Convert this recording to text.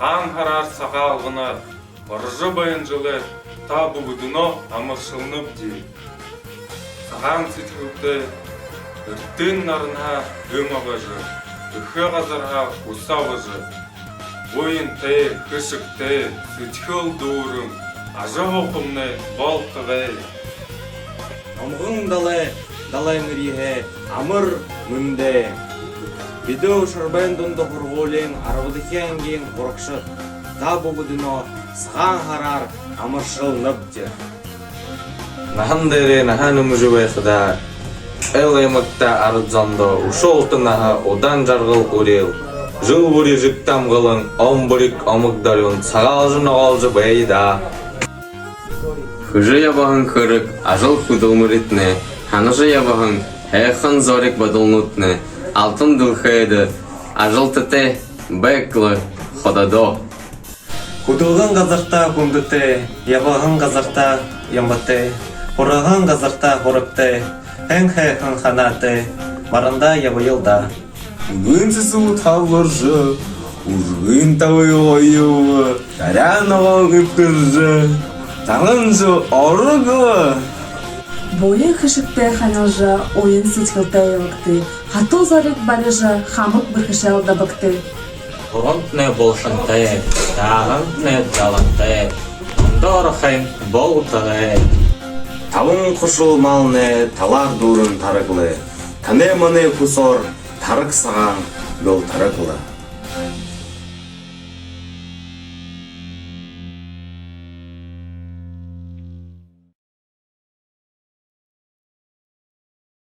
сагаан хараар сагаалгана боржо баян жылы та бүгдөнөө амаршилнав ди. Сагаан сэтгэвдээ эрдэн нарнаа өмөгөж өхөө газараа усаавж буянтэй хөшөгтэй сэтгэл дүүрэн ажаахомны болтвэ. Амгын далай мэрихэ амар мөндэ видео шарбан дунд хургуулын 12-гийн хурагшид та бүгдөнөө сагаан хараар амаршилнавч. Нахан дээрээ нахан өмж байхада элэмэгтэ арзандо ушуултнаха удаан жаргал гүрэл жыл бүрий жигтамгалан омбрик омогдарын цагаалжын оолж байда. Хуже ябахан кырык ажыл худылмыритне, ханажы ябахан хайхан зорик бадылнутне, алтын дылхайды, ажыл тете бэклы ходадо. Худылган газарта хүндүтэ, ябахан газарта ямбатэ, хураган газарта хуракты, хэн ханаты, маранда ябайылда. Гынсысу тавыржы, ужгын тавы ойы, тарянова гыпкыржы, таңынжы орыгы. Боян хышыктай ханажа ойын сэтгэлтэй явагты, хатуу зориг барыжа хамык бырхышал дабакты. Фронтне болшантай, тағантне жалантай, ондорхайм болтағай. Тавын кушул малны талар дурын тарыглы, тане маны кусор тарык сагаан гол тарыглы.